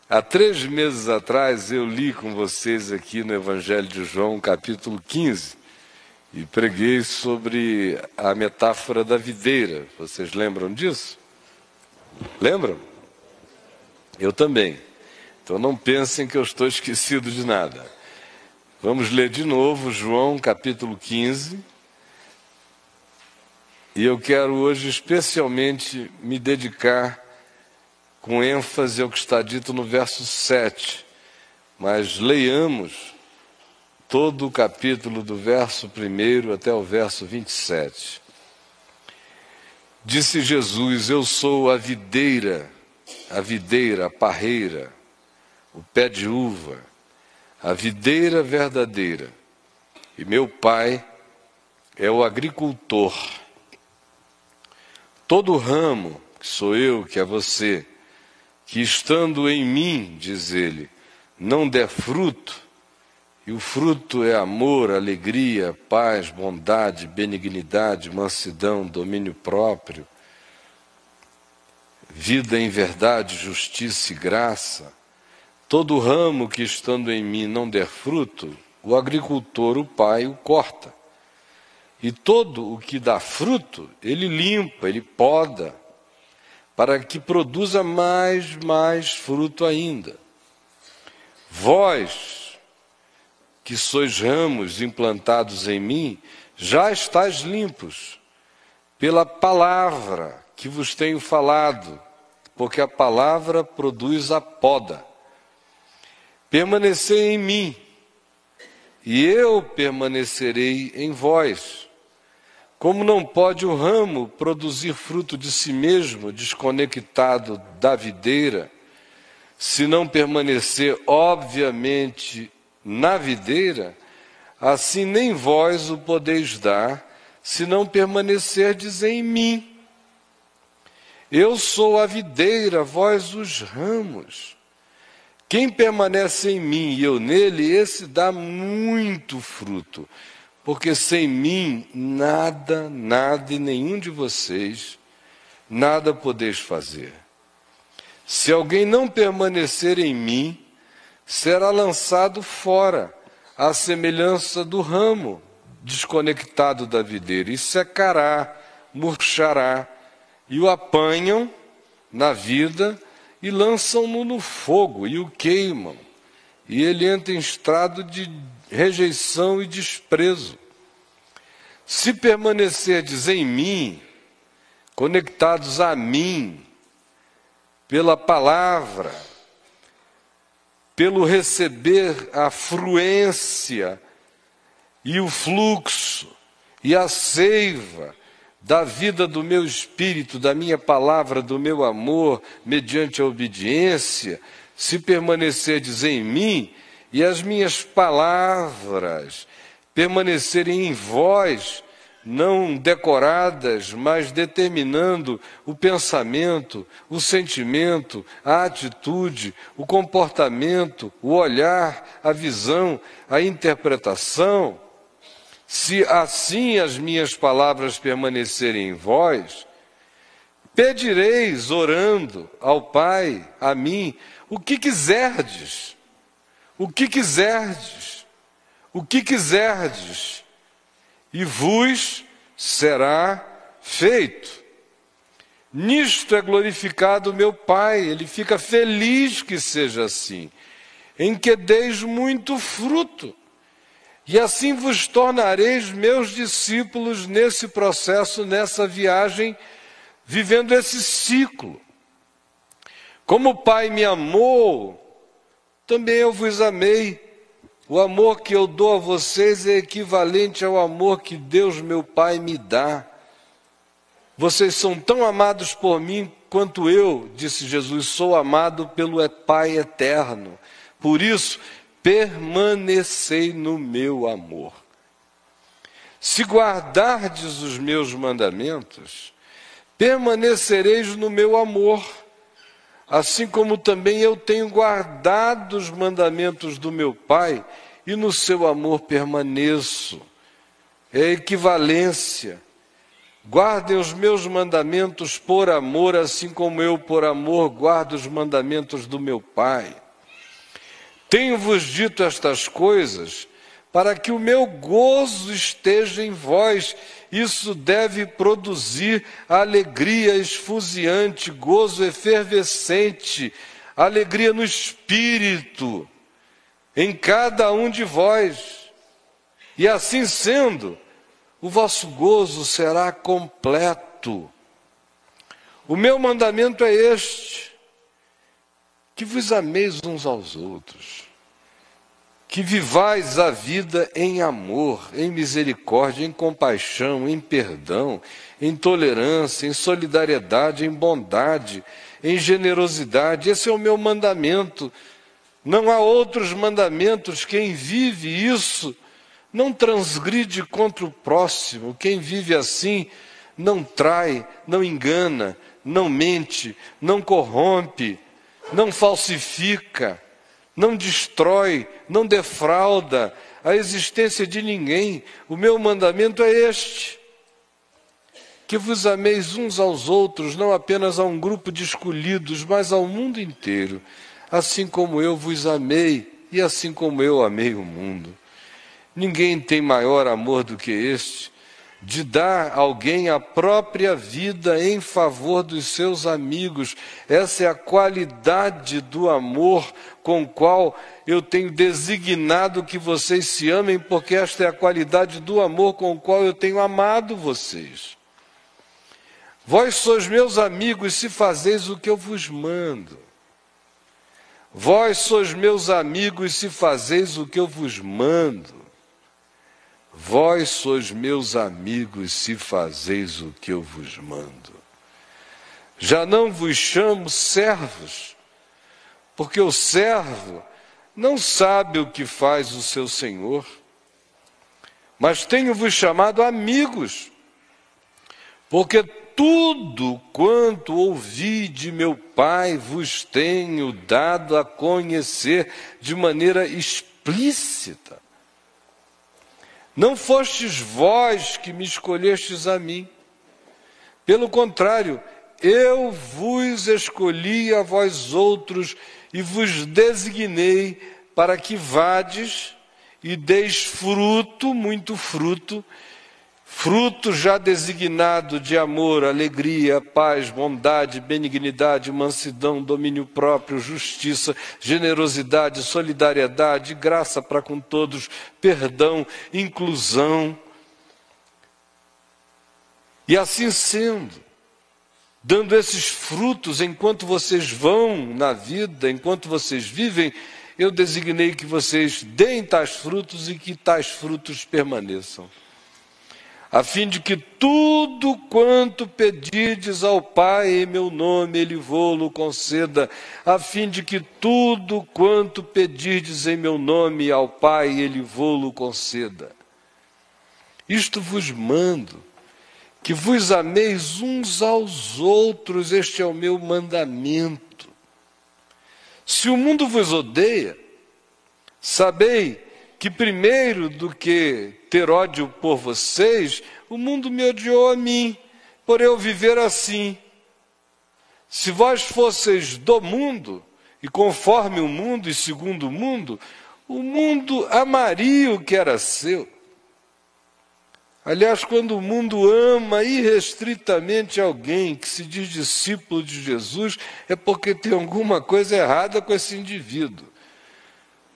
Há 3 meses atrás eu li com vocês aqui no Evangelho de João, capítulo 15, e preguei sobre a metáfora da videira. Vocês lembram disso? Lembram? Eu também. Então não pensem que eu estou esquecido de nada. Vamos ler de novo João, capítulo 15. E eu quero hoje especialmente me dedicar com ênfase ao que está dito no verso 7. Mas leiamos todo o capítulo do verso 1 até o verso 27. Disse Jesus: eu sou a videira, a parreira, o pé de uva, a videira verdadeira, e meu Pai é o agricultor. Todo ramo, que sou eu, que é você, que estando em mim, diz ele, não der fruto, e o fruto é amor, alegria, paz, bondade, benignidade, mansidão, domínio próprio, vida em verdade, justiça e graça. Todo ramo que estando em mim não der fruto, o agricultor, o Pai, o corta. E todo o que dá fruto, ele limpa, ele poda, para que produza mais fruto ainda. Vós, que sois ramos implantados em mim, já estáis limpos, pela palavra que vos tenho falado, porque a palavra produz a poda. Permanecei em mim, e eu permanecerei em vós. Como não pode o ramo produzir fruto de si mesmo, desconectado da videira, se não permanecer, obviamente, na videira, assim nem vós o podeis dar, se não permanecerdes em mim. Eu sou a videira, vós os ramos. Quem permanece em mim e eu nele, esse dá muito fruto. Porque sem mim, nada e nenhum de vocês, nada podeis fazer. Se alguém não permanecer em mim, será lançado fora, à semelhança do ramo desconectado da videira, e secará, murchará, e o apanham na vida e lançam-no no fogo e o queimam, e ele entra em estado de rejeição e desprezo. Se permanecerdes em mim, conectados a mim, pela palavra, pelo receber a fluência e o fluxo e a seiva da vida do meu espírito, da minha palavra, do meu amor, mediante a obediência, se permanecerdes em mim e as minhas palavras permanecerem em vós, não decoradas, mas determinando o pensamento, o sentimento, a atitude, o comportamento, o olhar, a visão, a interpretação, se assim as minhas palavras permanecerem em vós, pedireis, orando ao Pai, a mim, o que quiserdes, e vos será feito. Nisto é glorificado o meu Pai, Ele fica feliz que seja assim, em que deis muito fruto, e assim vos tornareis meus discípulos nesse processo, nessa viagem, vivendo esse ciclo. Como o Pai me amou, também eu vos amei. O amor que eu dou a vocês é equivalente ao amor que Deus, meu Pai, me dá. Vocês são tão amados por mim quanto eu, disse Jesus, sou amado pelo Pai eterno. Por isso, permanecei no meu amor. Se guardardes os meus mandamentos, permanecereis no meu amor, assim como também eu tenho guardado os mandamentos do meu Pai, e no seu amor permaneço. É equivalência. Guardem os meus mandamentos por amor, assim como eu, por amor, guardo os mandamentos do meu Pai. Tenho-vos dito estas coisas para que o meu gozo esteja em vós. Isso deve produzir alegria esfuziante, gozo efervescente, alegria no espírito, em cada um de vós. E assim sendo, o vosso gozo será completo. O meu mandamento é este: que vos ameis uns aos outros, que vivais a vida em amor, em misericórdia, em compaixão, em perdão, em tolerância, em solidariedade, em bondade, em generosidade. Esse é o meu mandamento. Não há outros mandamentos. Quem vive isso não transgride contra o próximo. Quem vive assim não trai, não engana, não mente, não corrompe, não falsifica, não destrói, não defrauda a existência de ninguém. O meu mandamento é este: que vos ameis uns aos outros, não apenas a um grupo de escolhidos, mas ao mundo inteiro, assim como eu vos amei e assim como eu amei o mundo. Ninguém tem maior amor do que este, de dar a alguém a própria vida em favor dos seus amigos. Essa é a qualidade do amor com o qual eu tenho designado que vocês se amem, porque esta é a qualidade do amor com o qual eu tenho amado vocês. Vós sois meus amigos se fazeis o que eu vos mando. Vós sois meus amigos se fazeis o que eu vos mando. Vós sois meus amigos se fazeis o que eu vos mando. Já não vos chamo servos, porque o servo não sabe o que faz o seu senhor, mas tenho-vos chamado amigos, porque tudo quanto ouvi de meu Pai vos tenho dado a conhecer de maneira explícita. Não fostes vós que me escolhestes a mim. Pelo contrário, eu vos escolhi a vós outros e vos designei para que vades e deis fruto, muito fruto, fruto já designado de amor, alegria, paz, bondade, benignidade, mansidão, domínio próprio, justiça, generosidade, solidariedade, graça para com todos, perdão, inclusão. E assim sendo, dando esses frutos enquanto vocês vão na vida, enquanto vocês vivem, eu designei que vocês deem tais frutos e que tais frutos permaneçam, a fim de que tudo quanto pedirdes ao Pai em meu nome, Ele vô-lo conceda, a fim de que tudo quanto pedirdes em meu nome ao Pai, Ele vô-lo conceda. Isto vos mando, que vos ameis uns aos outros, este é o meu mandamento. Se o mundo vos odeia, sabei que primeiro do que ter ódio por vocês, o mundo me odiou a mim, por eu viver assim. Se vós fosseis do mundo, e conforme o mundo e segundo o mundo amaria o que era seu. Aliás, quando o mundo ama irrestritamente alguém que se diz discípulo de Jesus, é porque tem alguma coisa errada com esse indivíduo.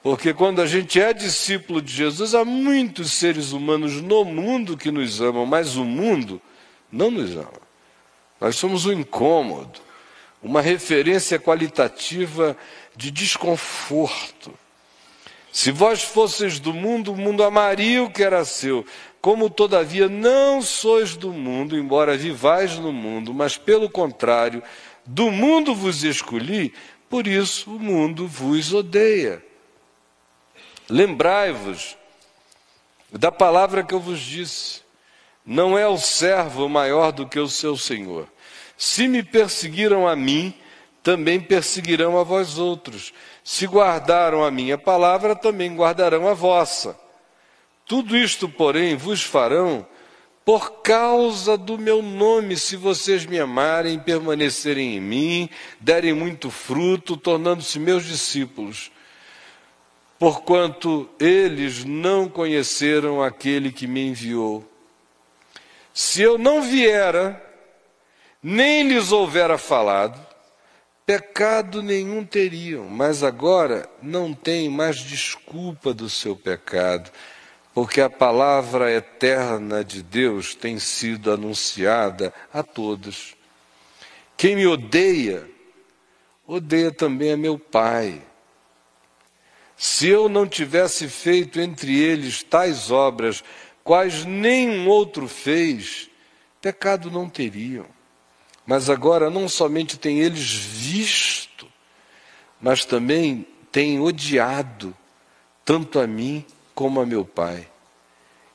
Porque quando a gente é discípulo de Jesus, há muitos seres humanos no mundo que nos amam, mas o mundo não nos ama. Nós somos um incômodo, uma referência qualitativa de desconforto. Se vós fosseis do mundo, o mundo amaria o que era seu. Como, todavia, não sois do mundo, embora vivais no mundo, mas, pelo contrário, do mundo vos escolhi, por isso o mundo vos odeia. Lembrai-vos da palavra que eu vos disse: não é o servo maior do que o seu senhor. Se me perseguiram a mim, também perseguirão a vós outros. Se guardaram a minha palavra, também guardarão a vossa. Tudo isto, porém, vos farão por causa do meu nome, se vocês me amarem, permanecerem em mim, derem muito fruto, tornando-se meus discípulos. Porquanto eles não conheceram aquele que me enviou. Se eu não viera, nem lhes houvera falado, pecado nenhum teriam, mas agora não tem mais desculpa do seu pecado, porque a palavra eterna de Deus tem sido anunciada a todos. Quem me odeia, odeia também a meu Pai. Se eu não tivesse feito entre eles tais obras, quais nenhum outro fez, pecado não teriam. Mas agora não somente têm eles visto, mas também têm odiado, tanto a mim como a meu Pai.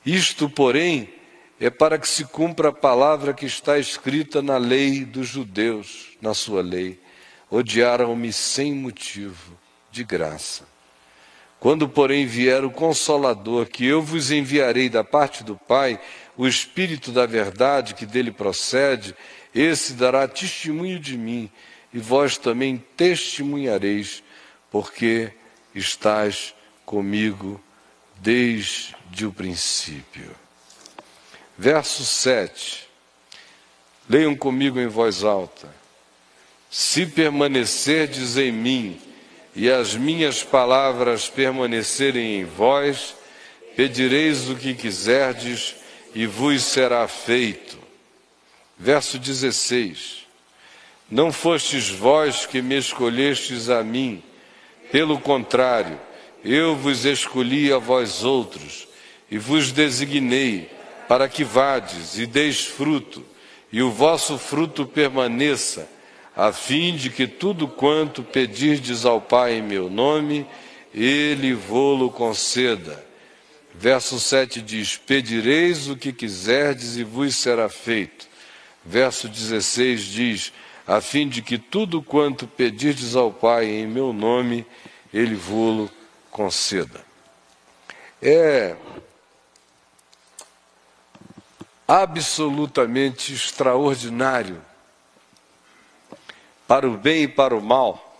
Isto, porém, é para que se cumpra a palavra que está escrita na lei dos judeus, na sua lei. Odiaram-me sem motivo, de graça. Quando, porém, vier o Consolador, que eu vos enviarei da parte do Pai, o Espírito da verdade que dele procede, esse dará testemunho de mim, e vós também testemunhareis, porque estais comigo desde o princípio. Verso 7. Leiam comigo em voz alta. Se permanecerdes em mim, e as minhas palavras permanecerem em vós, pedireis o que quiserdes, e vos será feito. Verso 16. Não fostes vós que me escolhestes a mim, pelo contrário, eu vos escolhi a vós outros, e vos designei, para que vades e deis fruto, e o vosso fruto permaneça, a fim de que tudo quanto pedirdes ao Pai em meu nome, Ele vô-lo conceda. Verso 7 diz, pedireis o que quiserdes e vos será feito. Verso 16 diz, a fim de que tudo quanto pedirdes ao Pai em meu nome, Ele vô-lo conceda. É absolutamente extraordinário, para o bem e para o mal,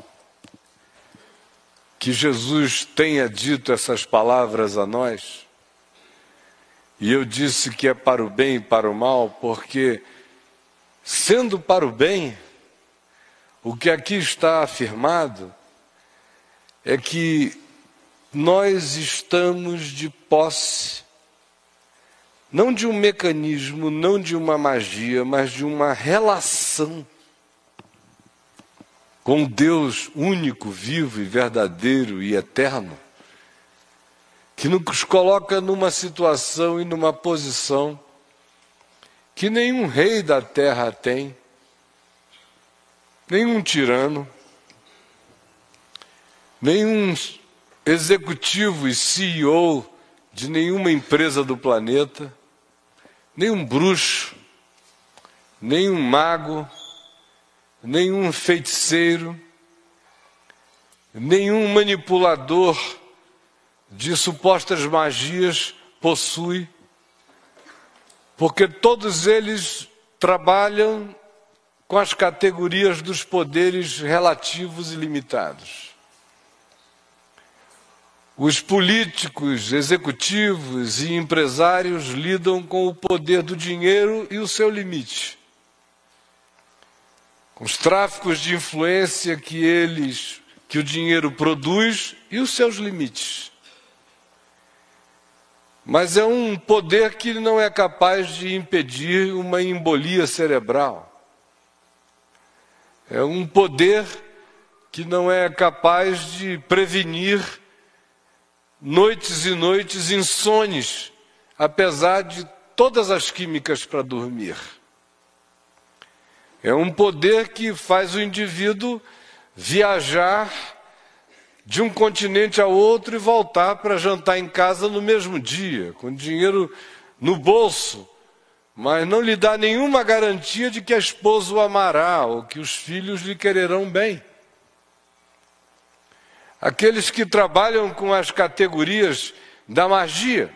que Jesus tenha dito essas palavras a nós. E eu disse que é para o bem e para o mal, porque, sendo para o bem, o que aqui está afirmado é que nós estamos de posse, não de um mecanismo, não de uma magia, mas de uma relação com Deus único, vivo e verdadeiro e eterno, que nos coloca numa situação e numa posição que nenhum rei da terra tem, nenhum tirano, nenhum executivo e CEO de nenhuma empresa do planeta, nenhum bruxo, nenhum mago, nenhum feiticeiro, nenhum manipulador de supostas magias possui, porque todos eles trabalham com as categorias dos poderes relativos e limitados. Os políticos, executivos e empresários lidam com o poder do dinheiro e o seu limite, com os tráficos de influência que o dinheiro produz e os seus limites. Mas é um poder que não é capaz de impedir uma embolia cerebral. É um poder que não é capaz de prevenir noites e noites insones, apesar de todas as químicas para dormir. É um poder que faz o indivíduo viajar de um continente ao outro e voltar para jantar em casa no mesmo dia, com dinheiro no bolso, mas não lhe dá nenhuma garantia de que a esposa o amará ou que os filhos lhe quererão bem. Aqueles que trabalham com as categorias da magia,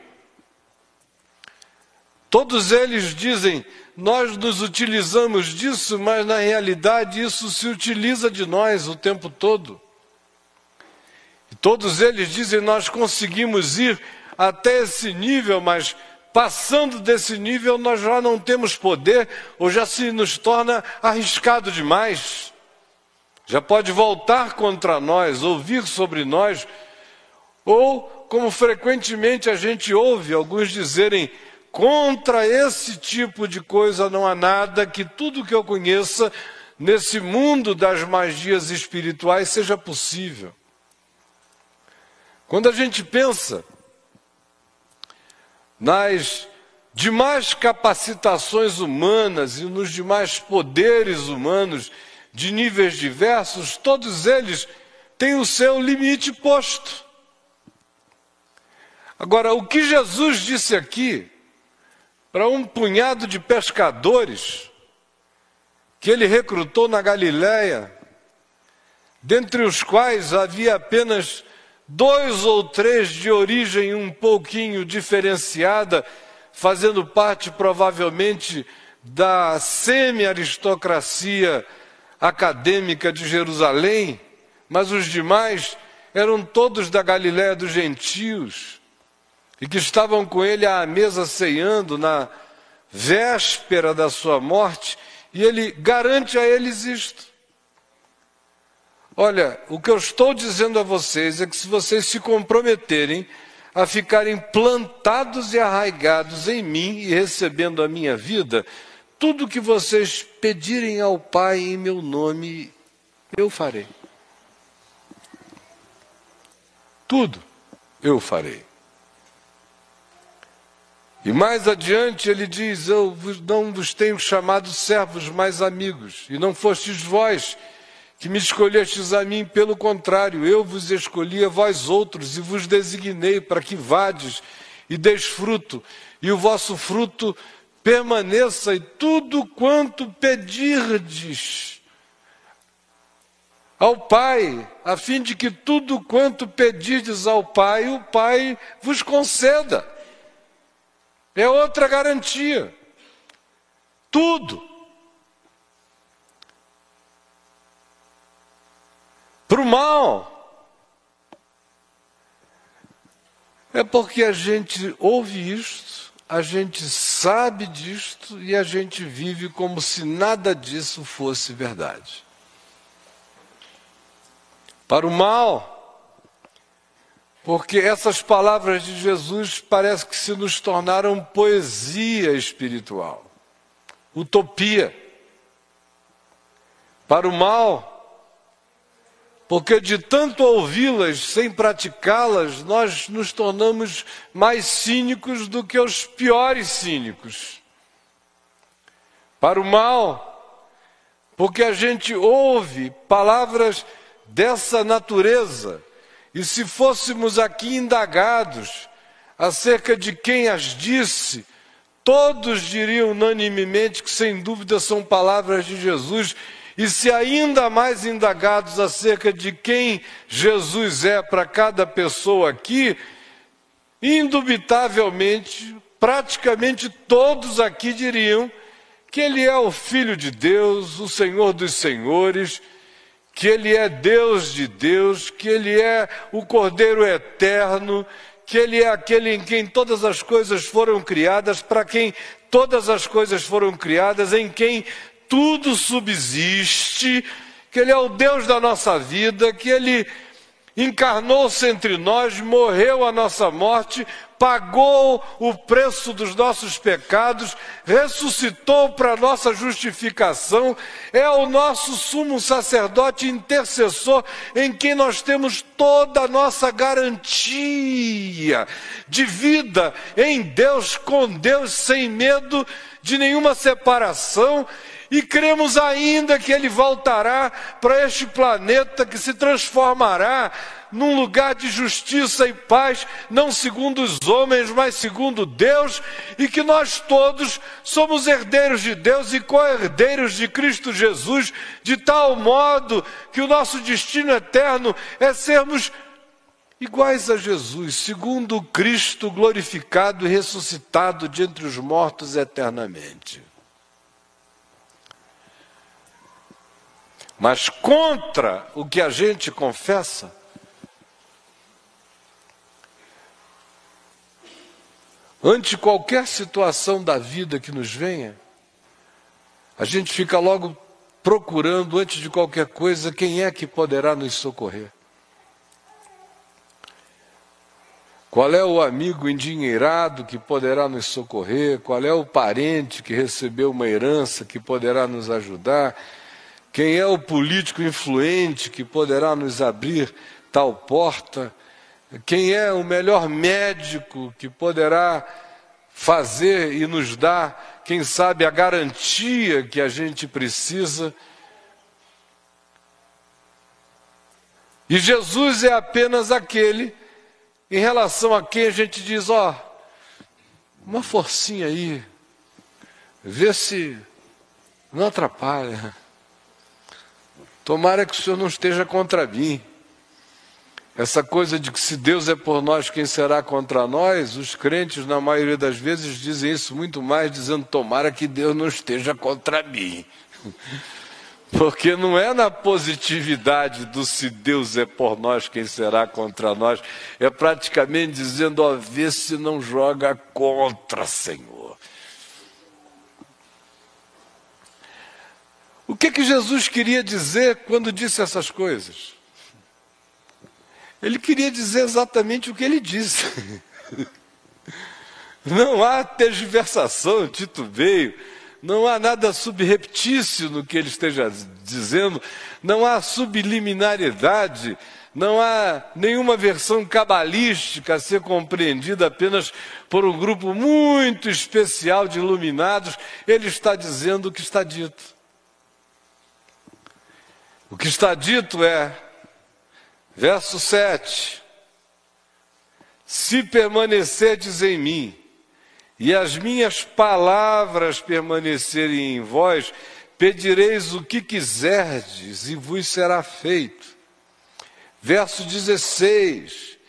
Todos eles dizem, nós nos utilizamos disso, mas na realidade isso se utiliza de nós o tempo todo. E todos eles dizem, nós conseguimos ir até esse nível, mas passando desse nível nós já não temos poder, ou já se nos torna arriscado demais. Já pode voltar contra nós, ou vir sobre nós, ou, como frequentemente a gente ouve alguns dizerem, contra esse tipo de coisa não há nada, que tudo que eu conheça nesse mundo das magias espirituais seja possível. Quando a gente pensa nas demais capacitações humanas e nos demais poderes humanos de níveis diversos, todos eles têm o seu limite posto. Agora, o que Jesus disse aqui para um punhado de pescadores que ele recrutou na Galileia, dentre os quais havia apenas 2 ou 3 de origem um pouquinho diferenciada, fazendo parte provavelmente da semi-aristocracia acadêmica de Jerusalém, mas os demais eram todos da Galileia dos gentios, e que estavam com ele à mesa ceando na véspera da sua morte, e ele garante a eles isto. Olha, o que eu estou dizendo a vocês é que se vocês se comprometerem a ficarem plantados e arraigados em mim e recebendo a minha vida, tudo que vocês pedirem ao Pai em meu nome, eu farei. Tudo eu farei. E mais adiante ele diz, eu não vos tenho chamado servos, mas amigos, e não fostes vós que me escolhestes a mim, pelo contrário, eu vos escolhi a vós outros e vos designei para que vades e deis fruto, e o vosso fruto permaneça, e tudo quanto pedirdes ao Pai, a fim de que tudo quanto pedirdes ao Pai, o Pai vos conceda. É outra garantia. Tudo. Para o mal. É porque a gente ouve isto, a gente sabe disto e a gente vive como se nada disso fosse verdade. Para o mal, porque essas palavras de Jesus parece que se nos tornaram poesia espiritual, utopia. Para o mal, porque de tanto ouvi-las sem praticá-las, nós nos tornamos mais cínicos do que os piores cínicos. Para o mal, porque a gente ouve palavras dessa natureza, e se fôssemos aqui indagados acerca de quem as disse, todos diriam unanimemente que sem dúvida são palavras de Jesus. E se ainda mais indagados acerca de quem Jesus é para cada pessoa aqui, indubitavelmente, praticamente todos aqui diriam que Ele é o Filho de Deus, o Senhor dos Senhores, que Ele é Deus de Deus, que Ele é o Cordeiro Eterno, que Ele é aquele em quem todas as coisas foram criadas, para quem todas as coisas foram criadas, em quem tudo subsiste, que Ele é o Deus da nossa vida, que Ele encarnou-se entre nós, morreu a nossa morte, pagou o preço dos nossos pecados, ressuscitou para nossa justificação, é o nosso sumo sacerdote intercessor, em quem nós temos toda a nossa garantia de vida em Deus, com Deus, sem medo de nenhuma separação. E cremos ainda que Ele voltará para este planeta que se transformará num lugar de justiça e paz, não segundo os homens, mas segundo Deus, e que nós todos somos herdeiros de Deus e co-herdeiros de Cristo Jesus, de tal modo que o nosso destino eterno é sermos iguais a Jesus, segundo Cristo glorificado e ressuscitado de entre os mortos eternamente. Mas contra o que a gente confessa, ante qualquer situação da vida que nos venha, a gente fica logo procurando, antes de qualquer coisa, quem é que poderá nos socorrer. Qual é o amigo endinheirado que poderá nos socorrer? Qual é o parente que recebeu uma herança que poderá nos ajudar? Quem é o político influente que poderá nos abrir tal porta? Quem é o melhor médico que poderá fazer e nos dar, quem sabe, a garantia que a gente precisa? E Jesus é apenas aquele em relação a quem a gente diz, uma forcinha aí, vê se não atrapalha. Tomara que o Senhor não esteja contra mim. Essa coisa de que se Deus é por nós, quem será contra nós? Os crentes, na maioria das vezes, dizem isso muito mais, dizendo, tomara que Deus não esteja contra mim. Porque não é na positividade do se Deus é por nós, quem será contra nós. É praticamente dizendo, vê se não joga contra, Senhor. O que Jesus queria dizer quando disse essas coisas? Ele queria dizer exatamente o que ele disse. Não há tergiversação, titubeio, não há nada subreptício no que ele esteja dizendo, não há subliminaridade, não há nenhuma versão cabalística a ser compreendida apenas por um grupo muito especial de iluminados. Ele está dizendo o que está dito. O que está dito é, verso 7, se permanecerdes em mim, e as minhas palavras permanecerem em vós, pedireis o que quiserdes, e vos será feito. Verso 16,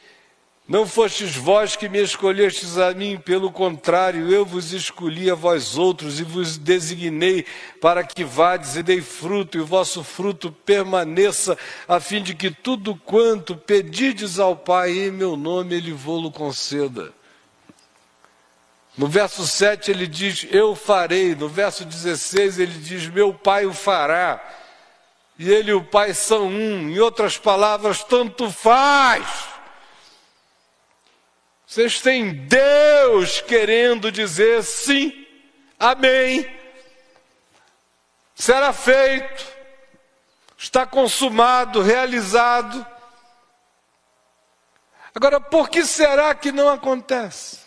não fostes vós que me escolhestes a mim, pelo contrário, eu vos escolhi a vós outros, e vos designei para que vades e dei fruto, e o vosso fruto permaneça, a fim de que tudo quanto pedides ao Pai em meu nome, Ele vô-lo conceda. No verso 7 ele diz, eu farei. No verso 16 ele diz, meu Pai o fará. E ele e o Pai são um. Em outras palavras, tanto faz. Vocês têm Deus querendo dizer sim, amém. Será feito. Está consumado, realizado. Agora, por que será que não acontece?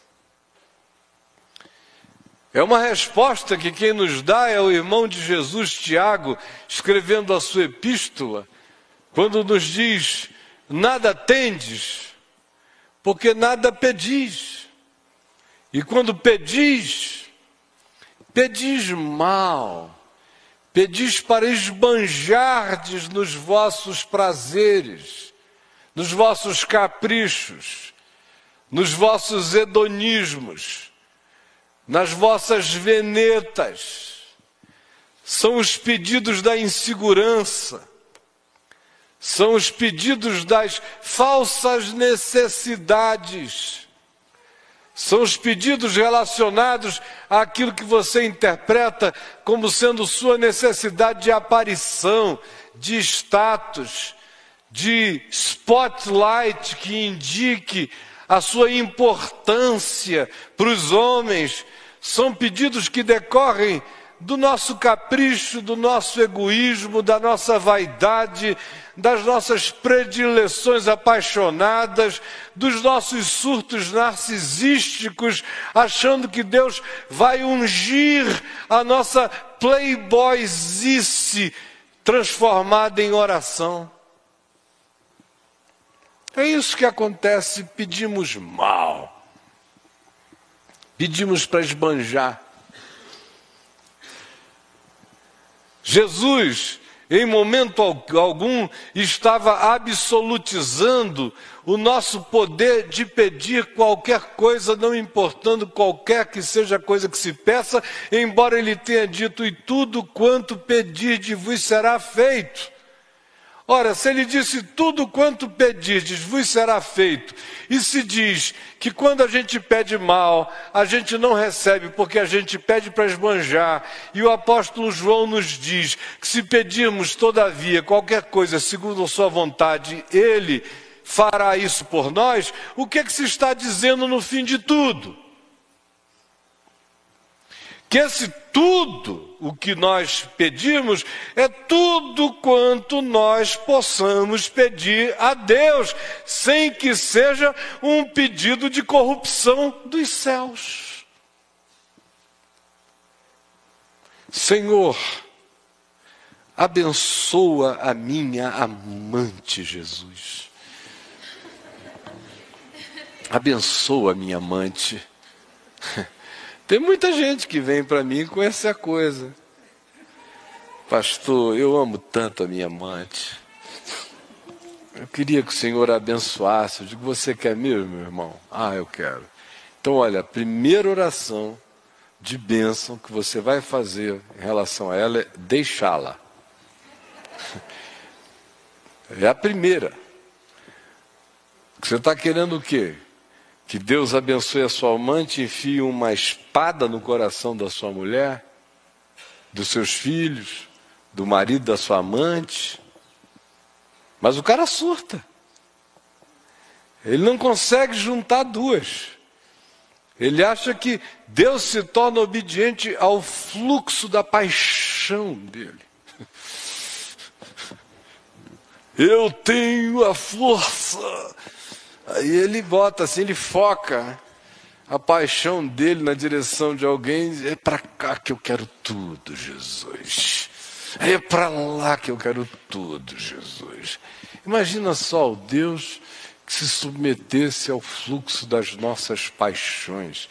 É uma resposta que quem nos dá é o irmão de Jesus, Tiago, escrevendo a sua epístola, quando nos diz, nada tendes, porque nada pedis. E quando pedis, pedis mal, pedis para esbanjardes nos vossos prazeres, nos vossos caprichos, nos vossos hedonismos, nas vossas venetas. São os pedidos da insegurança, são os pedidos das falsas necessidades, são os pedidos relacionados àquilo que você interpreta como sendo sua necessidade de aparição, de status, de spotlight que indique a sua importância para os homens. São pedidos que decorrem do nosso capricho, do nosso egoísmo, da nossa vaidade, das nossas predileções apaixonadas, dos nossos surtos narcisísticos, achando que Deus vai ungir a nossa playboyzice transformada em oração. É isso que acontece, pedimos mal, pedimos para esbanjar. Jesus, em momento algum, estava absolutizando o nosso poder de pedir qualquer coisa, não importando qualquer que seja a coisa que se peça, embora ele tenha dito, e tudo quanto pedirdes vos será feito. Ora, se ele disse tudo quanto pedirdes vos será feito, e se diz que quando a gente pede mal, a gente não recebe porque a gente pede para esbanjar, e o apóstolo João nos diz que se pedirmos todavia qualquer coisa segundo a sua vontade, ele fará isso por nós, o que se está dizendo no fim de tudo? Que esse tudo, o que nós pedimos, é tudo quanto nós possamos pedir a Deus, sem que seja um pedido de corrupção dos céus. Senhor, abençoa a minha amante, Jesus. Abençoa a minha amante. Tem muita gente que vem para mim com essa coisa. Pastor, eu amo tanto a minha amante. Eu queria que o Senhor a abençoasse. Eu digo, você quer mesmo, meu irmão? Ah, eu quero. Então, olha, a primeira oração de bênção que você vai fazer em relação a ela é deixá-la. É a primeira. Você está querendo o quê? Que Deus abençoe a sua amante e enfie uma espada no coração da sua mulher, dos seus filhos, do marido da sua amante. Mas o cara surta. Ele não consegue juntar duas. Ele acha que Deus se torna obediente ao fluxo da paixão dele. Eu tenho a força. Aí ele bota assim, ele foca a paixão dele na direção de alguém. É para cá que eu quero tudo, Jesus. É para lá que eu quero tudo, Jesus. Imagina só o Deus que se submetesse ao fluxo das nossas paixões,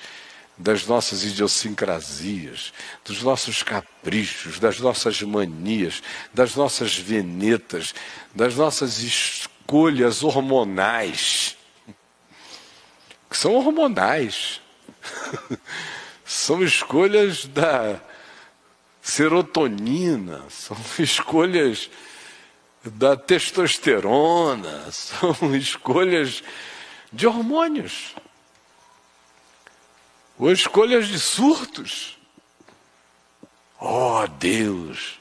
das nossas idiosincrasias, dos nossos caprichos, das nossas manias, das nossas venetas, das nossas escolhas hormonais. Que são hormonais. São escolhas da serotonina, são escolhas da testosterona, são escolhas de hormônios, ou escolhas de surtos. Oh, Deus,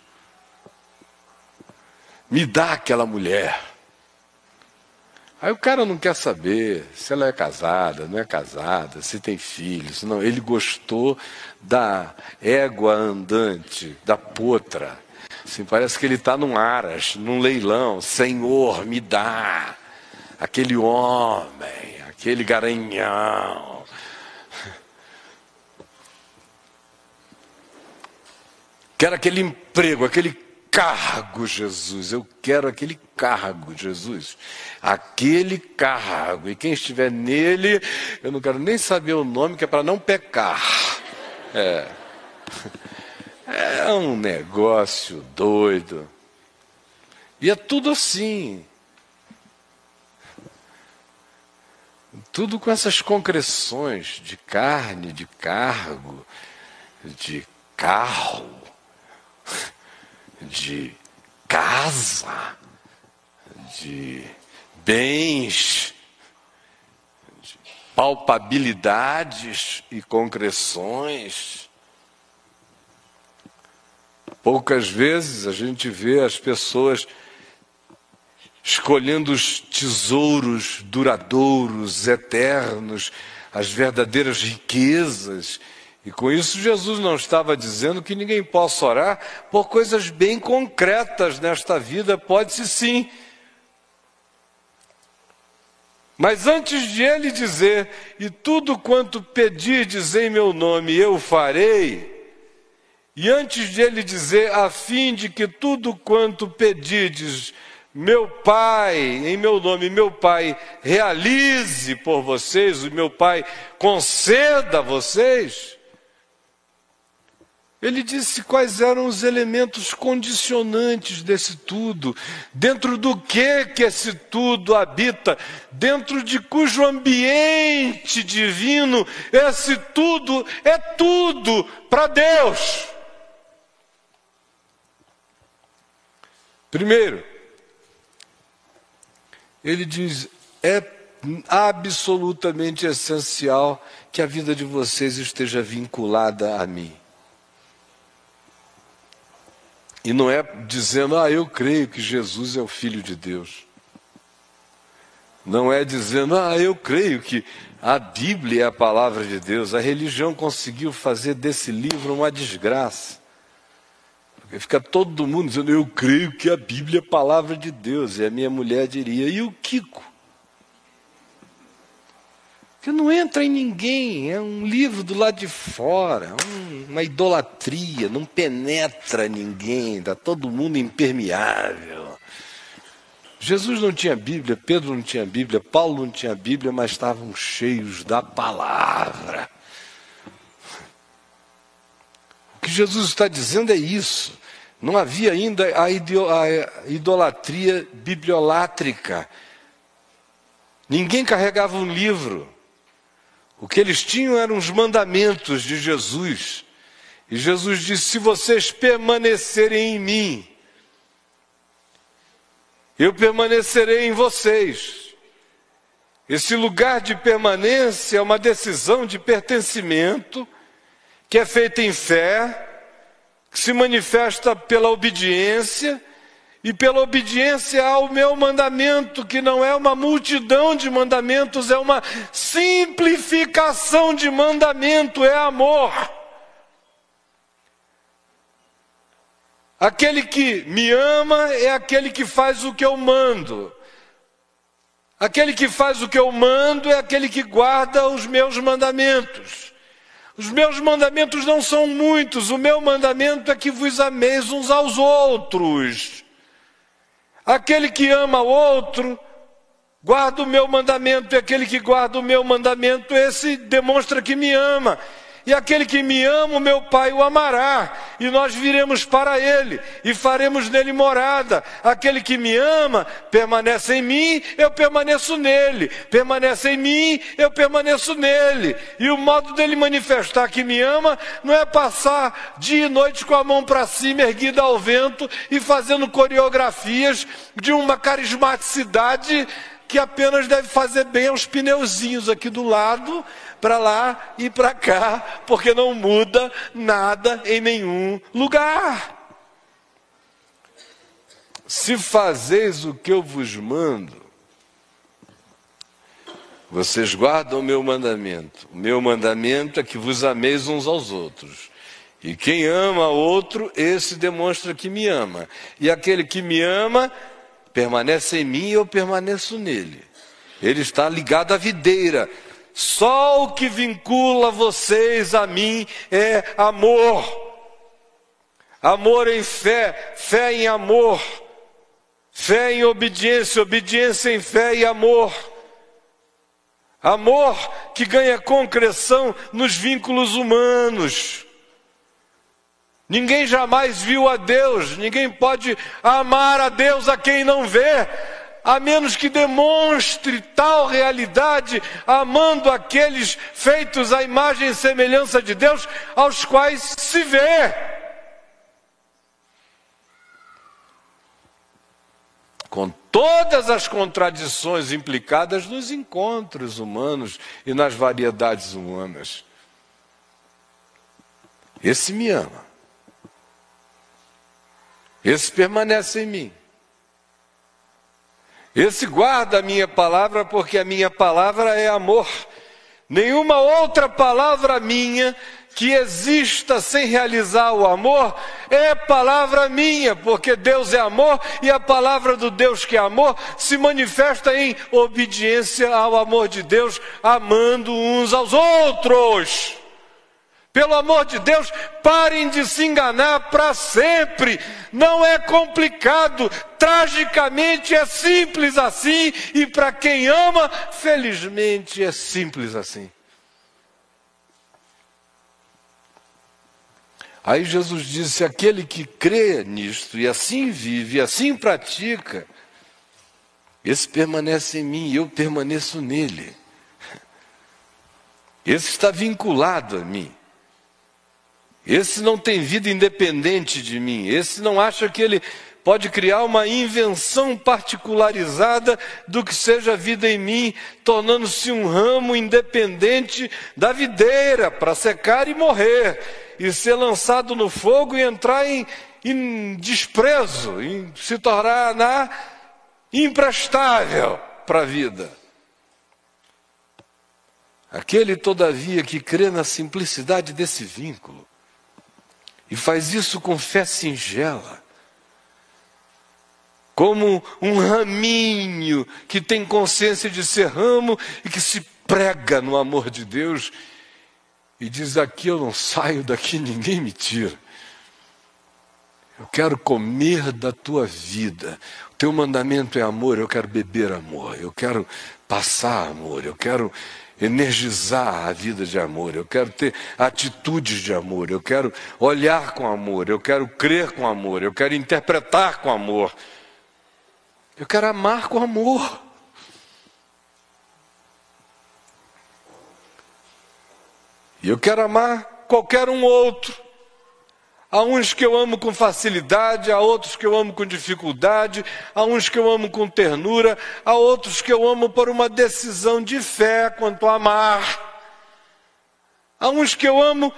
me dá aquela mulher. Aí o cara não quer saber se ela é casada, não é casada, se tem filhos. Não, ele gostou da égua andante, da potra. Assim, parece que ele está num aras, num leilão. Senhor, me dá aquele homem, aquele garanhão. Quero aquele emprego, aquele cargo, Jesus. Eu quero aquele cargo, Jesus. Aquele cargo. E quem estiver nele, eu não quero nem saber o nome, que é para não pecar. É um negócio doido. E é tudo assim. Tudo com essas concreções de carne, de cargo, de carro, de casa, de bens, de palpabilidades e concreções. Poucas vezes a gente vê as pessoas escolhendo os tesouros duradouros, eternos, as verdadeiras riquezas. E com isso Jesus não estava dizendo que ninguém possa orar por coisas bem concretas nesta vida, pode-se sim. Mas antes de ele dizer, e tudo quanto pedirdes em meu nome eu farei, e antes de ele dizer, a fim de que tudo quanto pedirdes meu Pai, em meu nome, meu Pai realize por vocês, o meu Pai conceda a vocês, Ele disse quais eram os elementos condicionantes desse tudo, dentro do que esse tudo habita, dentro de cujo ambiente divino esse tudo é tudo para Deus. Primeiro, ele diz, é absolutamente essencial que a vida de vocês esteja vinculada a mim. E não é dizendo, eu creio que Jesus é o Filho de Deus. Não é dizendo, eu creio que a Bíblia é a palavra de Deus. A religião conseguiu fazer desse livro uma desgraça. Porque fica todo mundo dizendo, eu creio que a Bíblia é a palavra de Deus. E a minha mulher diria, e o Kiko? Que não entra em ninguém, é um livro do lado de fora, uma idolatria, não penetra ninguém, está todo mundo impermeável. Jesus não tinha Bíblia, Pedro não tinha Bíblia, Paulo não tinha Bíblia, mas estavam cheios da palavra. O que Jesus está dizendo é isso. Não havia ainda a idolatria bibliolátrica. Ninguém carregava um livro. O que eles tinham eram os mandamentos de Jesus. E Jesus disse, se vocês permanecerem em mim, eu permanecerei em vocês. Esse lugar de permanência é uma decisão de pertencimento, que é feita em fé, que se manifesta pela obediência, e pela obediência ao meu mandamento, que não é uma multidão de mandamentos, é uma simplificação de mandamento, é amor. Aquele que me ama é aquele que faz o que eu mando. Aquele que faz o que eu mando é aquele que guarda os meus mandamentos. Os meus mandamentos não são muitos, o meu mandamento é que vos ameis uns aos outros. Aquele que ama o outro, guarda o meu mandamento, e aquele que guarda o meu mandamento, esse demonstra que me ama. E aquele que me ama, o meu Pai o amará, e nós viremos para ele, e faremos nele morada. Aquele que me ama, permanece em mim, eu permaneço nele. Permanece em mim, eu permaneço nele. E o modo dele manifestar que me ama, não é passar dia e noite com a mão para cima, erguida ao vento, e fazendo coreografias de uma carismaticidade que apenas deve fazer bem aos pneuzinhos aqui do lado, para lá e para cá, porque não muda nada em nenhum lugar. Se fazeis o que eu vos mando, vocês guardam o meu mandamento. O meu mandamento é que vos ameis uns aos outros. E quem ama outro, esse demonstra que me ama. E aquele que me ama, permanece em mim e eu permaneço nele. Ele está ligado à videira. Só o que vincula vocês a mim é amor. Amor em fé, fé em amor. Fé em obediência, obediência em fé e amor. Amor que ganha concreção nos vínculos humanos. Ninguém jamais viu a Deus, ninguém pode amar a Deus a quem não vê, a menos que demonstre tal realidade, amando aqueles feitos à imagem e semelhança de Deus, aos quais se vê. Com todas as contradições implicadas nos encontros humanos e nas variedades humanas. Esse me ama. Esse permanece em mim. Esse guarda a minha palavra, porque a minha palavra é amor. Nenhuma outra palavra minha que exista sem realizar o amor é palavra minha, porque Deus é amor e a palavra do Deus que é amor se manifesta em obediência ao amor de Deus, amando uns aos outros. Pelo amor de Deus, parem de se enganar para sempre. Não é complicado, tragicamente é simples assim, e para quem ama, felizmente é simples assim. Aí Jesus disse: aquele que crê nisto e assim vive, e assim pratica, esse permanece em mim e eu permaneço nele. Esse está vinculado a mim. Esse não tem vida independente de mim. Esse não acha que ele pode criar uma invenção particularizada do que seja a vida em mim, tornando-se um ramo independente da videira para secar e morrer, e ser lançado no fogo e entrar em desprezo, em se tornar imprestável para a vida. Aquele, todavia, que crê na simplicidade desse vínculo e faz isso com fé singela, como um raminho que tem consciência de ser ramo e que se prega no amor de Deus e diz: aqui eu não saio, daqui ninguém me tira. Eu quero comer da tua vida. O teu mandamento é amor, eu quero beber amor. Eu quero passar amor, eu quero energizar a vida de amor. Eu quero ter atitudes de amor. Eu quero olhar com amor. Eu quero crer com amor. Eu quero interpretar com amor. Eu quero amar com amor. E eu quero amar qualquer um outro. Há uns que eu amo com facilidade, há outros que eu amo com dificuldade, há uns que eu amo com ternura, há outros que eu amo por uma decisão de fé quanto a amar. Há uns que eu amo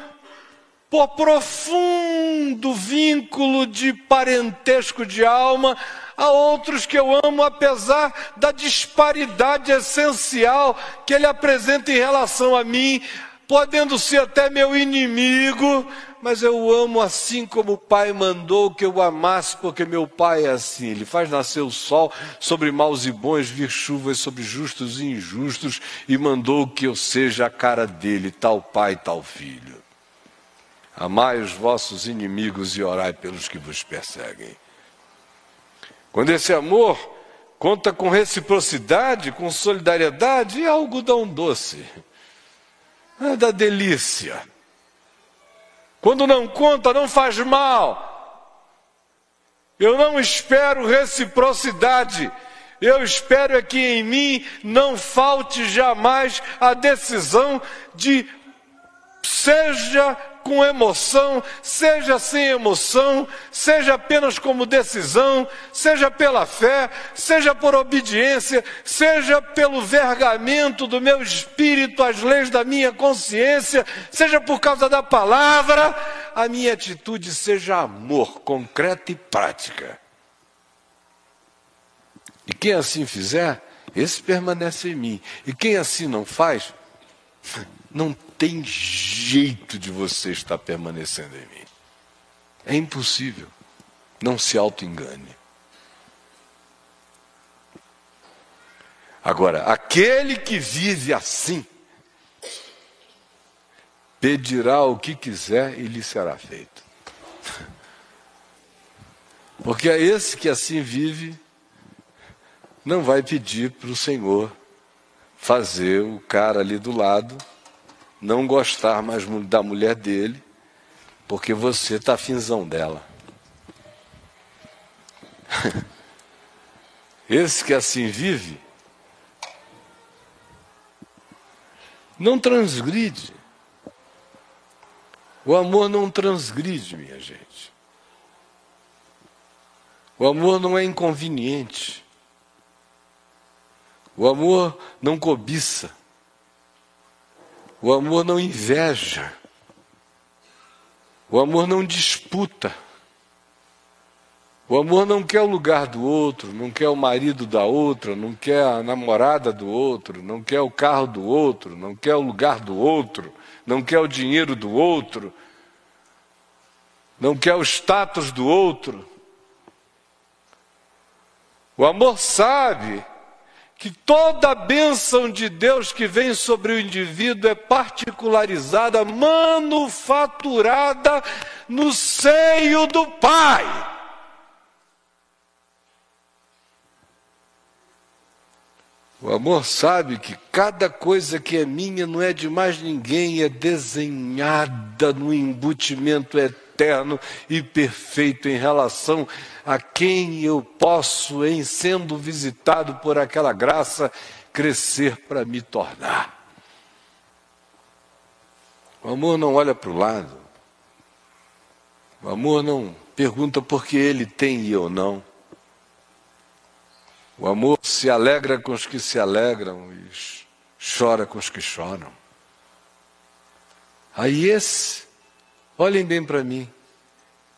por profundo vínculo de parentesco de alma, há outros que eu amo apesar da disparidade essencial que ele apresenta em relação a mim, podendo ser até meu inimigo, mas eu amo assim como o Pai mandou que eu amasse, porque meu Pai é assim. Ele faz nascer o sol sobre maus e bons, vir chuvas sobre justos e injustos, e mandou que eu seja a cara dele, tal Pai, tal Filho. Amai os vossos inimigos e orai pelos que vos perseguem. Quando esse amor conta com reciprocidade, com solidariedade, é algodão doce. É da delícia. Quando não conta, não faz mal. Eu não espero reciprocidade. Eu espero é que em mim não falte jamais a decisão de, seja com emoção, seja sem emoção, seja apenas como decisão, seja pela fé, seja por obediência, seja pelo vergamento do meu espírito, as leis da minha consciência, seja por causa da palavra, a minha atitude seja amor, concreta e prática. E quem assim fizer, esse permanece em mim. E quem assim não faz, não tem jeito de você estar permanecendo em mim. É impossível. Não se auto-engane. Agora, aquele que vive assim, pedirá o que quiser e lhe será feito. Porque é esse que assim vive, não vai pedir para o Senhor fazer o cara ali do lado não gostar mais da mulher dele, porque você está afinzão dela. Esse que assim vive, não transgride. O amor não transgride, minha gente. O amor não é inconveniente. O amor não cobiça. O amor não inveja. O amor não disputa. O amor não quer o lugar do outro, não quer o marido da outra, não quer a namorada do outro, não quer o carro do outro, não quer o lugar do outro, não quer o dinheiro do outro, não quer o status do outro. O amor sabe que toda a bênção de Deus que vem sobre o indivíduo é particularizada, manufaturada no seio do Pai. O amor sabe que cada coisa que é minha não é de mais ninguém, é desenhada no embutimento eterno eterno e perfeito em relação a quem eu posso, em sendo visitado por aquela graça, crescer para me tornar. O amor não olha para o lado. O amor não pergunta por que ele tem e eu não. O amor se alegra com os que se alegram e chora com os que choram. Aí olhem bem para mim,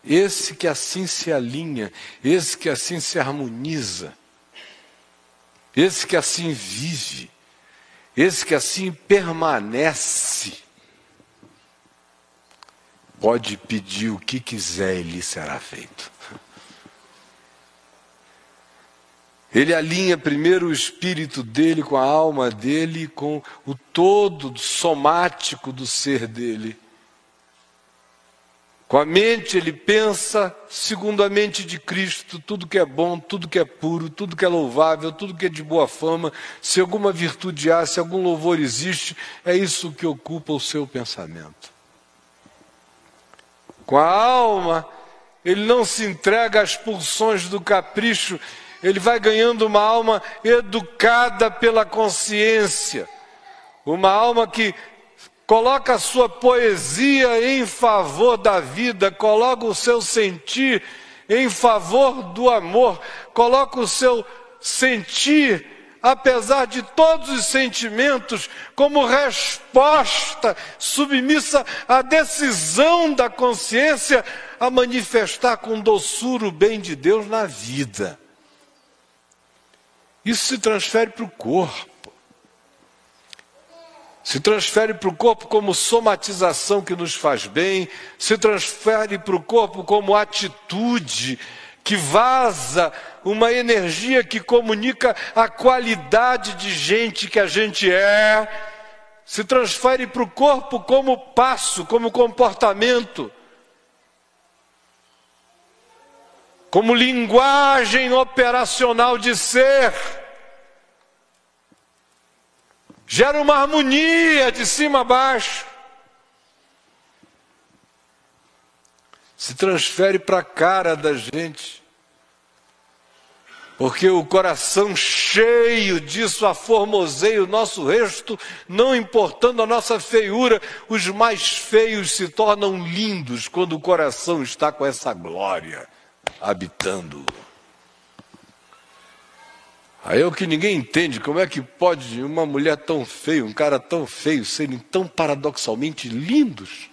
esse que assim se alinha, esse que assim se harmoniza, esse que assim vive, esse que assim permanece, pode pedir o que quiser e lhe será feito. Ele alinha primeiro o espírito dele com a alma dele, com o todo somático do ser dele. Com a mente ele pensa segundo a mente de Cristo, tudo que é bom, tudo que é puro, tudo que é louvável, tudo que é de boa fama, se alguma virtude há, se algum louvor existe, é isso que ocupa o seu pensamento. Com a alma, ele não se entrega às pulsões do capricho, ele vai ganhando uma alma educada pela consciência, uma alma que coloca a sua poesia em favor da vida, coloca o seu sentir em favor do amor, coloca o seu sentir, apesar de todos os sentimentos, como resposta submissa à decisão da consciência a manifestar com doçura o bem de Deus na vida. Isso se transfere para o corpo. Se transfere para o corpo como somatização que nos faz bem, se transfere para o corpo como atitude que vaza uma energia que comunica a qualidade de gente que a gente é, se transfere para o corpo como passo, como comportamento, como linguagem operacional de ser. Gera uma harmonia de cima a baixo. Se transfere para a cara da gente. Porque o coração cheio disso aformoseia o nosso rosto, não importando a nossa feiura, os mais feios se tornam lindos quando o coração está com essa glória habitando. Aí é o que ninguém entende, como é que pode uma mulher tão feia, um cara tão feio, serem tão paradoxalmente lindos?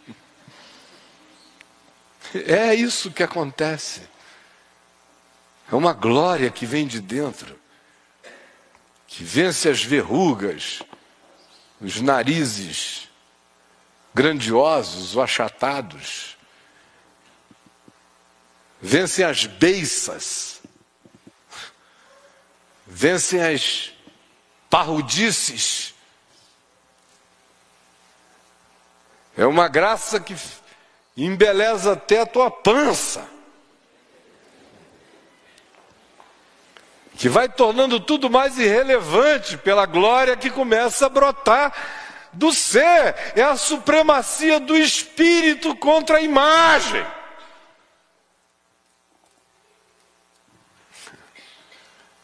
É isso que acontece. É uma glória que vem de dentro, que vence as verrugas, os narizes grandiosos ou achatados, vencem as beiças, vencem as parrudices. É uma graça que embeleza até a tua pança, que vai tornando tudo mais irrelevante pela glória que começa a brotar do ser. É a supremacia do espírito contra a imagem.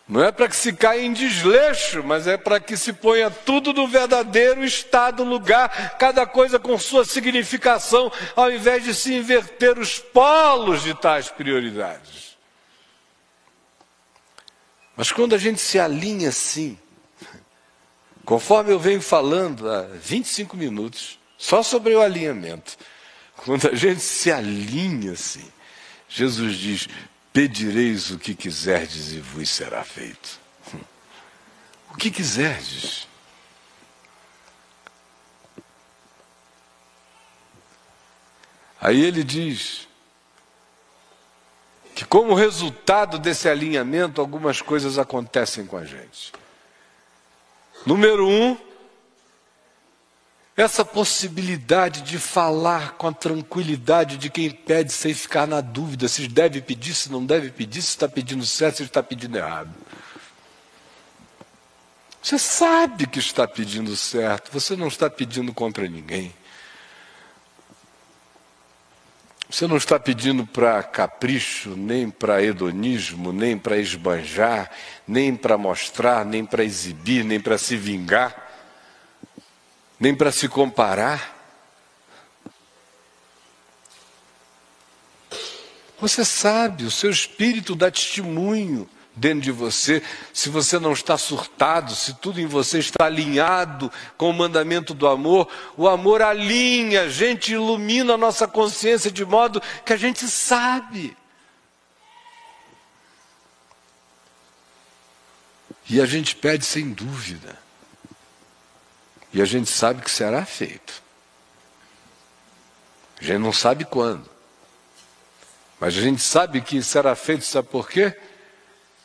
Não é para que se caia em desleixo, mas é para que se ponha tudo no verdadeiro estado, lugar, cada coisa com sua significação, ao invés de se inverter os polos de tais prioridades. Mas quando a gente se alinha assim, conforme eu venho falando há 25 minutos, só sobre o alinhamento, quando a gente se alinha assim, Jesus diz: pedireis o que quiserdes e vos será feito. O que quiserdes. Aí ele diz que como resultado desse alinhamento, algumas coisas acontecem com a gente. Número 1, essa possibilidade de falar com a tranquilidade de quem pede sem ficar na dúvida se deve pedir, se não deve pedir, se está pedindo certo, se está pedindo errado. Você sabe que está pedindo certo, você não está pedindo contra ninguém. Você não está pedindo para capricho, nem para hedonismo, nem para esbanjar, nem para mostrar, nem para exibir, nem para se vingar, nem para se comparar. Você sabe, o seu espírito dá testemunho dentro de você, se você não está surtado, se tudo em você está alinhado com o mandamento do amor. O amor alinha, a gente ilumina a nossa consciência de modo que a gente sabe. E a gente pede sem dúvida. E a gente sabe que será feito. A gente não sabe quando. Mas a gente sabe que será feito, sabe por quê?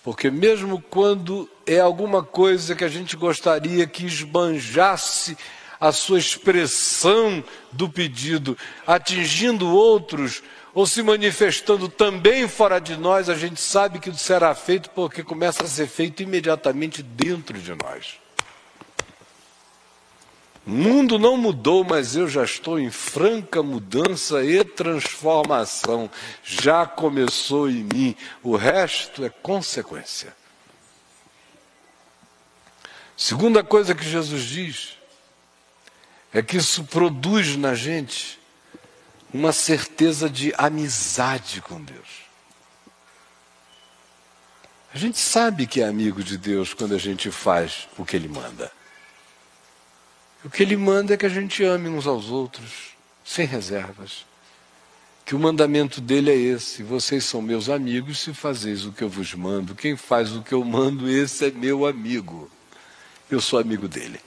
Porque mesmo quando é alguma coisa que a gente gostaria que esbanjasse a sua expressão do pedido, atingindo outros ou se manifestando também fora de nós, a gente sabe que será feito porque começa a ser feito imediatamente dentro de nós. O mundo não mudou, mas eu já estou em franca mudança e transformação. Já começou em mim, o resto é consequência. Segunda coisa que Jesus diz é que isso produz na gente uma certeza de amizade com Deus. A gente sabe que é amigo de Deus quando a gente faz o que Ele manda. O que Ele manda é que a gente ame uns aos outros, sem reservas. Que o mandamento dele é esse: vocês são meus amigos se fazeis o que eu vos mando. Quem faz o que eu mando, esse é meu amigo. Eu sou amigo dele.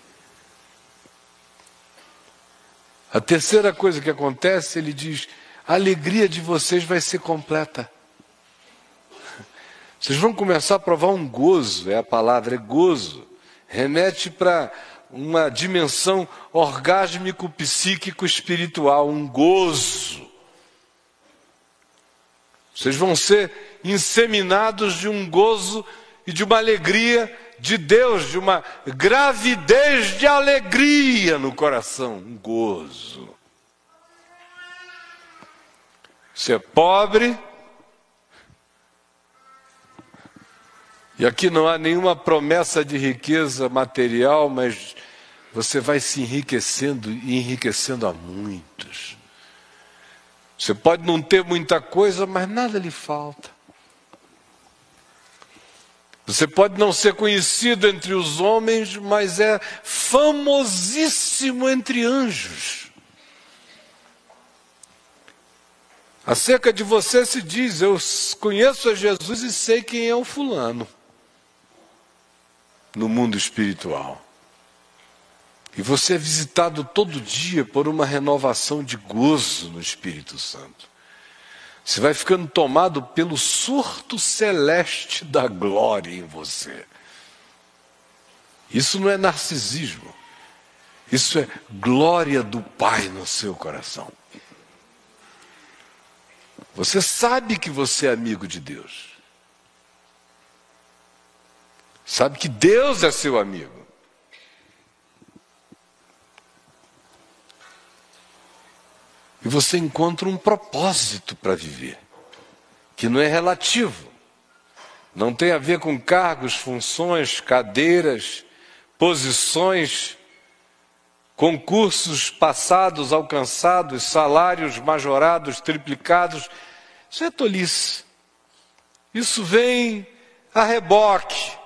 A terceira coisa que acontece, ele diz: a alegria de vocês vai ser completa. Vocês vão começar a provar um gozo, a palavra é gozo. Remete para uma dimensão orgásmico-psíquico-espiritual, um gozo. Vocês vão ser inseminados de um gozo e de uma alegria de Deus, de uma gravidez de alegria no coração, um gozo. Você é pobre, e aqui não há nenhuma promessa de riqueza material, mas você vai se enriquecendo e enriquecendo a muitos. Você pode não ter muita coisa, mas nada lhe falta. Você pode não ser conhecido entre os homens, mas é famosíssimo entre anjos. Acerca de você se diz: eu conheço a Jesus e sei quem é o fulano. No mundo espiritual. E você é visitado todo dia por uma renovação de gozo no Espírito Santo. Você vai ficando tomado pelo surto celeste da glória em você. Isso não é narcisismo. Isso é glória do Pai no seu coração. Você sabe que você é amigo de Deus. Sabe que Deus é seu amigo. E você encontra um propósito para viver, que não é relativo. Não tem a ver com cargos, funções, cadeiras, posições, concursos passados, alcançados, salários majorados, triplicados. Isso é tolice. Isso vem a reboque.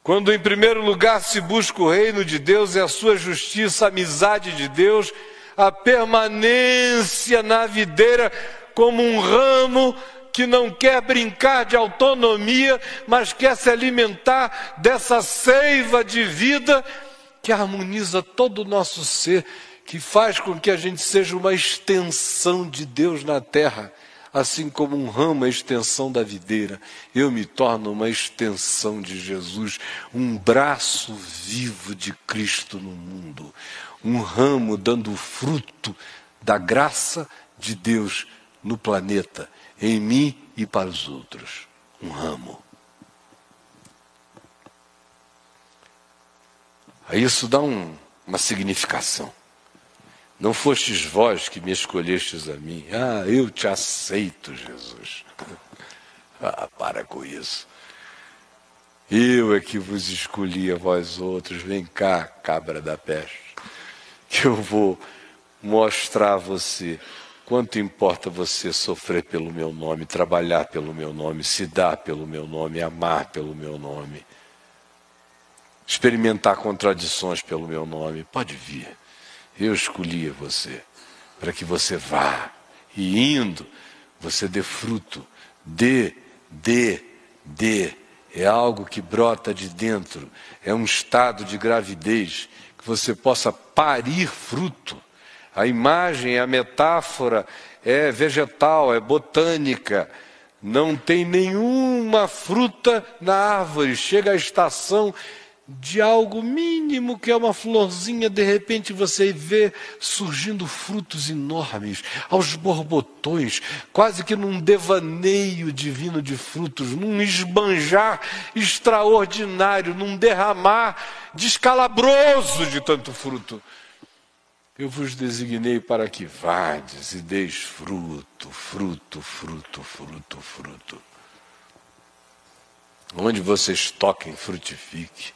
Quando em primeiro lugar se busca o reino de Deus e a sua justiça, a amizade de Deus, a permanência na videira como um ramo que não quer brincar de autonomia, mas quer se alimentar dessa seiva de vida que harmoniza todo o nosso ser, que faz com que a gente seja uma extensão de Deus na terra. Assim como um ramo é a extensão da videira, eu me torno uma extensão de Jesus, um braço vivo de Cristo no mundo, um ramo dando fruto da graça de Deus no planeta, em mim e para os outros. Um ramo. Aí isso dá uma significação. Não fostes vós que me escolhestes a mim. Ah, eu te aceito, Jesus. Ah, para com isso. Eu é que vos escolhi a vós outros. Vem cá, cabra da peste, que eu vou mostrar a você quanto importa você sofrer pelo meu nome, trabalhar pelo meu nome, se dar pelo meu nome, amar pelo meu nome, experimentar contradições pelo meu nome. Pode vir. Eu escolhi você para que você vá e indo você dê fruto. Dê. É algo que brota de dentro. É um estado de gravidez que você possa parir fruto. A imagem, a metáfora é vegetal, é botânica. Não tem nenhuma fruta na árvore. Chega a estação de algo mínimo, que é uma florzinha, de repente você vê surgindo frutos enormes, aos borbotões, quase que num devaneio divino de frutos, num esbanjar extraordinário, num derramar descalabroso de tanto fruto. Eu vos designei para que vades e deis fruto. Onde vocês toquem, frutifique.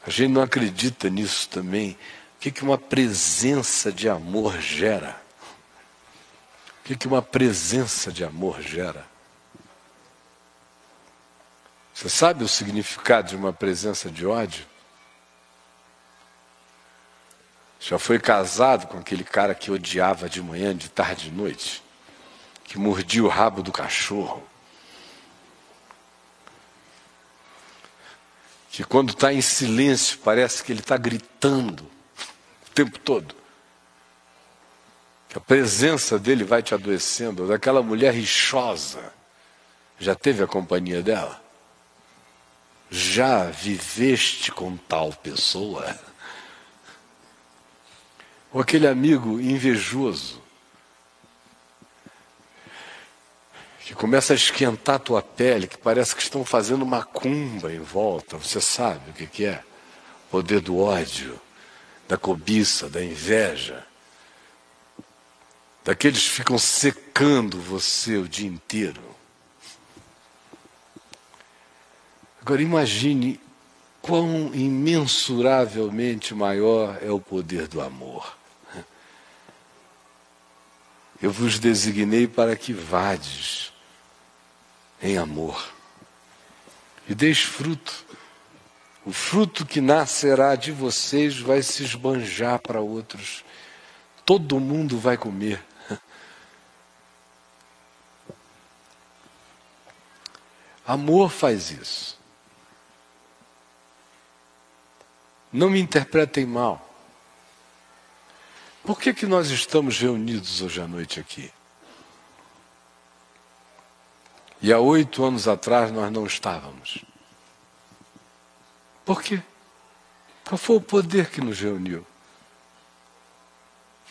A gente não acredita nisso também. O que uma presença de amor gera? O que uma presença de amor gera? Você sabe o significado de uma presença de ódio? Já foi casado com aquele cara que odiava de manhã, de tarde, de noite? Que mordia o rabo do cachorro? Que quando está em silêncio parece que ele está gritando o tempo todo. Que a presença dele vai te adoecendo. Ou daquela mulher rixosa. Já teve a companhia dela? Já viveste com tal pessoa? Ou aquele amigo invejoso que começa a esquentar a tua pele, que parece que estão fazendo macumba em volta. Você sabe o que é? O poder do ódio, da cobiça, da inveja. Daqueles que ficam secando você o dia inteiro. Agora imagine quão imensuravelmente maior é o poder do amor. Eu vos designei para que vades em amor e deis fruto. O fruto que nascerá de vocês vai se esbanjar para outros. Todo mundo vai comer. Amor faz isso. Não me interpretem mal. Por que nós estamos reunidos hoje à noite aqui? E há 8 anos atrás nós não estávamos. Por quê? Qual foi o poder que nos reuniu?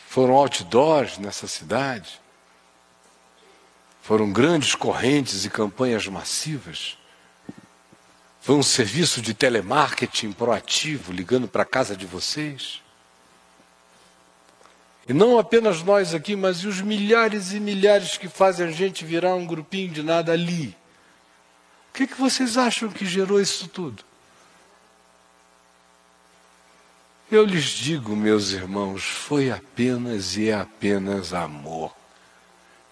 Foram outdoors nessa cidade? Foram grandes correntes e campanhas massivas? Foi um serviço de telemarketing proativo, ligando para a casa de vocês? E não apenas nós aqui, mas os milhares e milhares que fazem a gente virar um grupinho de nada ali. O que vocês acham que gerou isso tudo? Eu lhes digo, meus irmãos, foi apenas e é apenas amor,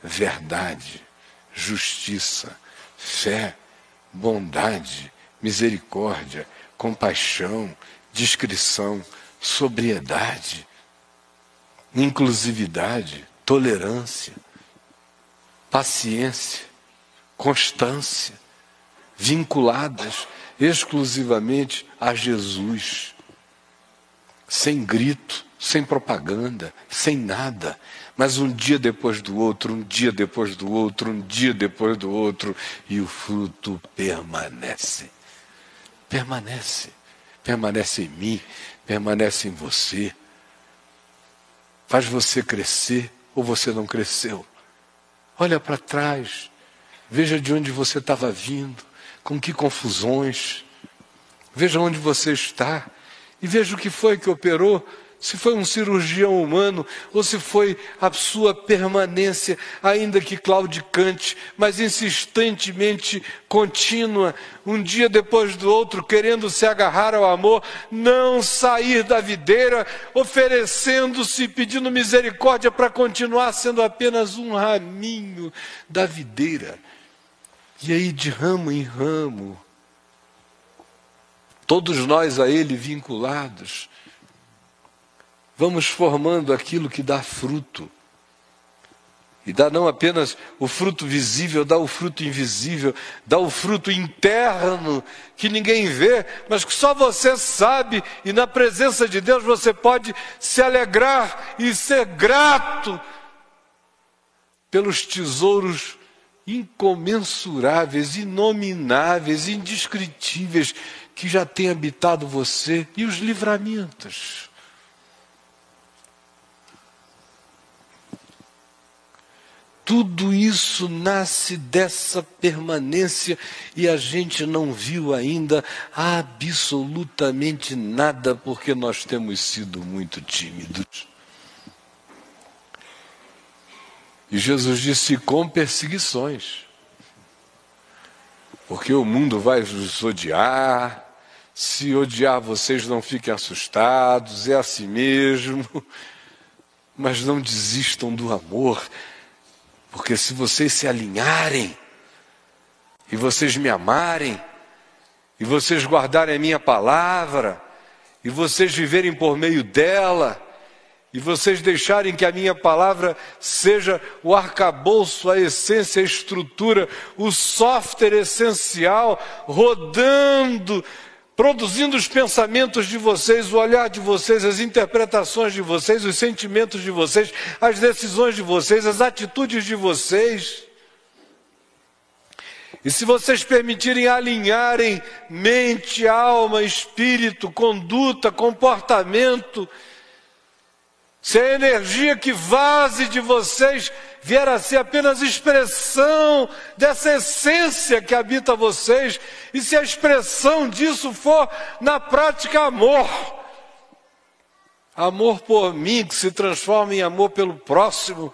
verdade, justiça, fé, bondade, misericórdia, compaixão, discrição, sobriedade, inclusividade, tolerância, paciência, constância, vinculadas exclusivamente a Jesus, sem grito, sem propaganda, sem nada, mas um dia depois do outro, um dia depois do outro, um dia depois do outro, e o fruto permanece. Permanece em mim, permanece em você. Faz você crescer ou você não cresceu. Olha para trás, veja de onde você estava vindo, com que confusões. Veja onde você está e veja o que foi que operou se foi um cirurgião humano, ou se foi a sua permanência, ainda que claudicante, mas insistentemente contínua, um dia depois do outro, querendo se agarrar ao amor, não sair da videira, oferecendo-se, pedindo misericórdia para continuar sendo apenas um raminho da videira. E aí, de ramo em ramo, todos nós a Ele vinculados, vamos formando aquilo que dá fruto. E dá não apenas o fruto visível, dá o fruto invisível, dá o fruto interno, que ninguém vê, mas que só você sabe, e na presença de Deus você pode se alegrar e ser grato pelos tesouros incomensuráveis, inomináveis, indescritíveis, que já tem habitado você, e os livramentos. Tudo isso nasce dessa permanência e a gente não viu ainda absolutamente nada, porque nós temos sido muito tímidos. E Jesus disse: com perseguições, porque o mundo vai os odiar. Se odiar, vocês não fiquem assustados, é assim mesmo, mas não desistam do amor. Porque se vocês se alinharem, e vocês me amarem, e vocês guardarem a minha palavra, e vocês viverem por meio dela, e vocês deixarem que a minha palavra seja o arcabouço, a essência, a estrutura, o software essencial, rodando, produzindo os pensamentos de vocês, o olhar de vocês, as interpretações de vocês, os sentimentos de vocês, as decisões de vocês, as atitudes de vocês. E se vocês permitirem alinharem mente, alma, espírito, conduta, comportamento, se a energia que vaze de vocês vier a ser apenas expressão dessa essência que habita vocês, e se a expressão disso for, na prática, amor. Amor por mim, que se transforma em amor pelo próximo.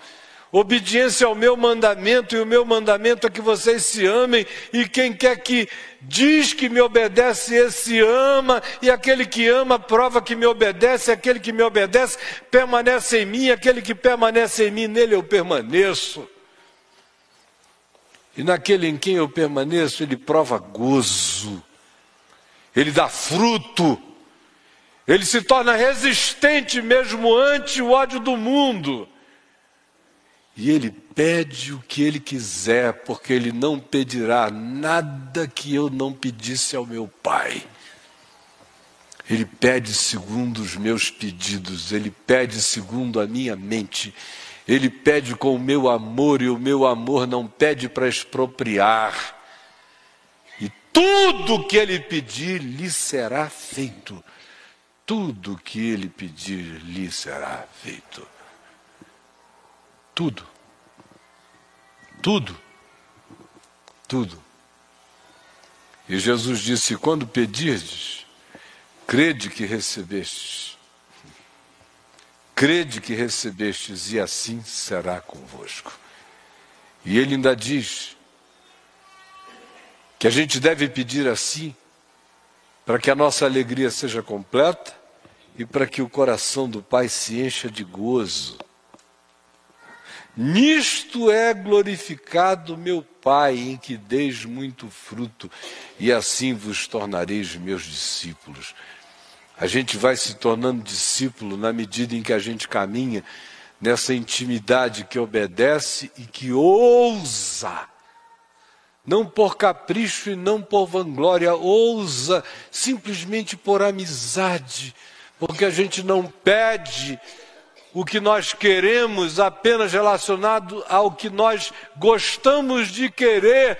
Obediência ao meu mandamento, e o meu mandamento é que vocês se amem, e quem quer que diz que me obedece, esse ama, e aquele que ama prova que me obedece, aquele que me obedece permanece em mim, aquele que permanece em mim, nele eu permaneço. E naquele em quem eu permaneço, ele prova gozo, ele dá fruto, ele se torna resistente mesmo ante o ódio do mundo. E ele pede o que ele quiser, porque ele não pedirá nada que eu não pedisse ao meu Pai. Ele pede segundo os meus pedidos, ele pede segundo a minha mente, ele pede com o meu amor, e o meu amor não pede para expropriar. E tudo que ele pedir lhe será feito. Tudo que ele pedir lhe será feito. Tudo. Tudo. Tudo. E Jesus disse: quando pedirdes, crede que recebestes. Crede que recebestes, e assim será convosco. E ele ainda diz que a gente deve pedir assim, para que a nossa alegria seja completa e para que o coração do Pai se encha de gozo. Nisto é glorificado meu Pai, em que deis muito fruto, e assim vos tornareis meus discípulos. A gente vai se tornando discípulo na medida em que a gente caminha nessa intimidade que obedece e que ousa, não por capricho e não por vanglória, ousa simplesmente por amizade, porque a gente não pede o que nós queremos apenas relacionado ao que nós gostamos de querer,